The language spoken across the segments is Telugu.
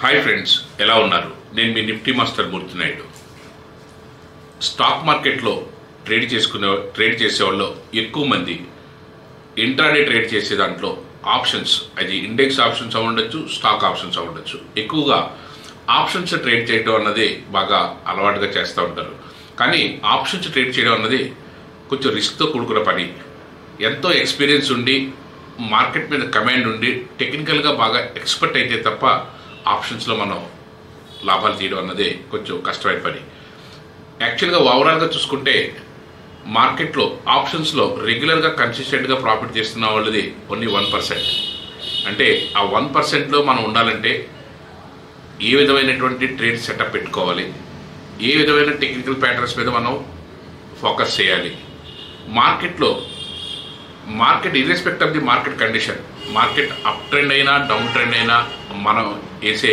హాయ్ ఫ్రెండ్స్, ఎలా ఉన్నారు? నేను మీ నిఫ్టీ మాస్టర్ మూర్తి నాయుడు. స్టాక్ మార్కెట్లో ట్రేడ్ చేసేవాళ్ళు ఎక్కువ మంది ఇంట్రాడే ట్రేడ్ చేసే దాంట్లో ఆప్షన్స్, అది ఇండెక్స్ ఆప్షన్స్ అవ్వఉండొచ్చు, స్టాక్ ఆప్షన్స్ అవ్వఉండొచ్చు. ఎక్కువగా ఆప్షన్స్ ట్రేడ్ చేయడం అన్నది బాగా అలవాటుగా చేస్తూ ఉంటారు. కానీ ఆప్షన్స్ ట్రేడ్ చేయడం అన్నది కొంచెం రిస్క్తో కూడుకున్న పని. ఎంతో ఎక్స్పీరియన్స్ ఉండి, మార్కెట్ మీద కమాండ్ ఉండి, టెక్నికల్గా బాగా ఎక్స్పర్ట్ అయితే తప్ప ఆప్షన్స్లో మనం లాభాలు తీయడం అన్నది కొంచెం కష్టమైన పని. యాక్చువల్గా ఓవరాల్గా చూసుకుంటే మార్కెట్లో ఆప్షన్స్లో రెగ్యులర్గా కన్సిస్టెంట్గా ప్రాఫిట్ చేస్తున్న వాళ్ళది ఓన్లీ 1%. అంటే ఆ 1%లో మనం ఉండాలంటే ఏ విధమైనటువంటి ట్రేడ్ సెటప్ పెట్టుకోవాలి, ఏ విధమైన టెక్నికల్ ప్యాటర్న్స్ మీద మనం ఫోకస్ చేయాలి. Market irrespective of the market condition, market up trend అయినా డౌన్ ట్రెండ్ అయినా మనం వేసే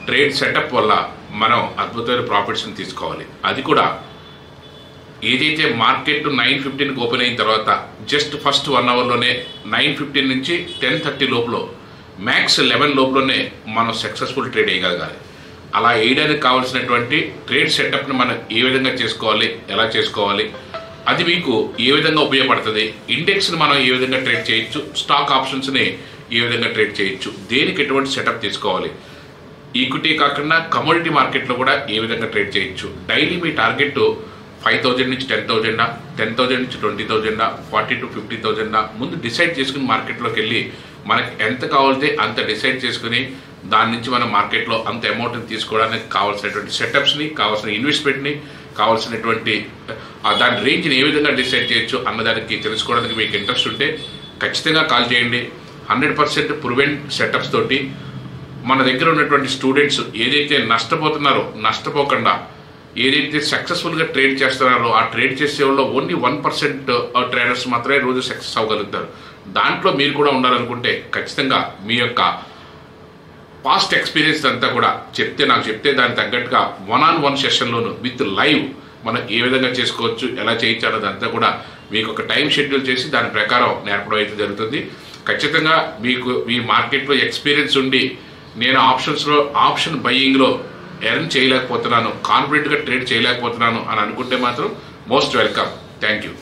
ట్రేడ్ సెటప్ వల్ల మనం అద్భుతమైన ప్రాఫిట్స్ని తీసుకోవాలి. అది కూడా ఏదైతే మార్కెట్ 9:15కి ఓపెన్ అయిన తర్వాత జస్ట్ ఫస్ట్ 1 అవర్లోనే 9:15 నుంచి 10:30 లోపల, మ్యాక్స్ 11 లోపలనే మనం సక్సెస్ఫుల్ ట్రేడ్ వేయగలగాలి. అలా వేయడానికి కావాల్సినటువంటి ట్రేడ్ సెటప్ని మనం ఏ విధంగా చేసుకోవాలి, ఎలా చేసుకోవాలి, అది మీకు ఏ విధంగా ఉపయోగపడుతుంది, ఇండెక్స్ని మనం ఏ విధంగా ట్రేడ్ చేయొచ్చు, స్టాక్ ఆప్షన్స్ని ఏ విధంగా ట్రేడ్ చేయొచ్చు, దేనికి ఎటువంటి సెటప్ తీసుకోవాలి, ఈక్విటీ కాకుండా కమోడిటీ మార్కెట్లో కూడా ఏ విధంగా ట్రేడ్ చేయొచ్చు. డైలీ మీ టార్గెట్ 5,000 నుంచి 10,000, 10,000 నుంచి 20,000, 40,000 to 50,000 ముందు డిసైడ్ చేసుకుని మార్కెట్లోకి వెళ్ళి మనకి ఎంత కావాలితే అంత డిసైడ్ చేసుకుని దాని నుంచి మనం మార్కెట్లో అంత అమౌంట్ని తీసుకోవడానికి కావాల్సినటువంటి సెటప్స్ని, కావాల్సిన ఇన్వెస్ట్మెంట్ని, కావాల్సినటువంటి దాని రేంజ్ని ఏ విధంగా డిసైడ్ చేయొచ్చు అన్నదానికి తెలుసుకోవడానికి మీకు ఇంట్రెస్ట్ ఉంటే ఖచ్చితంగా కాల్ చేయండి. 100% ప్రూవెన్ సెటప్స్ తోటి మన దగ్గర ఉన్నటువంటి స్టూడెంట్స్ ఏదైతే నష్టపోతున్నారో నష్టపోకుండా, ఏదైతే సక్సెస్ఫుల్గా ట్రేడ్ చేస్తున్నారో ఆ ట్రేడ్ చేసే వాళ్ళు ఓన్లీ 1% ట్రేడర్స్ మాత్రమే రోజు సక్సెస్ అవ్వగలుగుతారు. దాంట్లో మీరు కూడా ఉండాలనుకుంటే ఖచ్చితంగా మీ యొక్క పాస్ట్ ఎక్స్పీరియన్స్ అంతా కూడా నాకు చెప్తే దానికి తగ్గట్టుగా 1-on-1 సెషన్లోను విత్ లైవ్ మనం ఏ విధంగా చేసుకోవచ్చు, ఎలా చేయొచ్చు అన్నదంతా కూడా మీకు ఒక టైం షెడ్యూల్ చేసి దాని ప్రకారం నేర్పడం అయితే జరుగుతుంది. ఖచ్చితంగా మీకు ఈ మార్కెట్లో ఎక్స్పీరియన్స్ ఉండి నేను ఆప్షన్ బయ్యింగ్లో ఎర్న్ చేయలేకపోతున్నాను, కాన్ఫిడెంట్గా ట్రేడ్ చేయలేకపోతున్నాను అని అనుకుంటే మాత్రం మోస్ట్ వెల్కమ్. Thank you.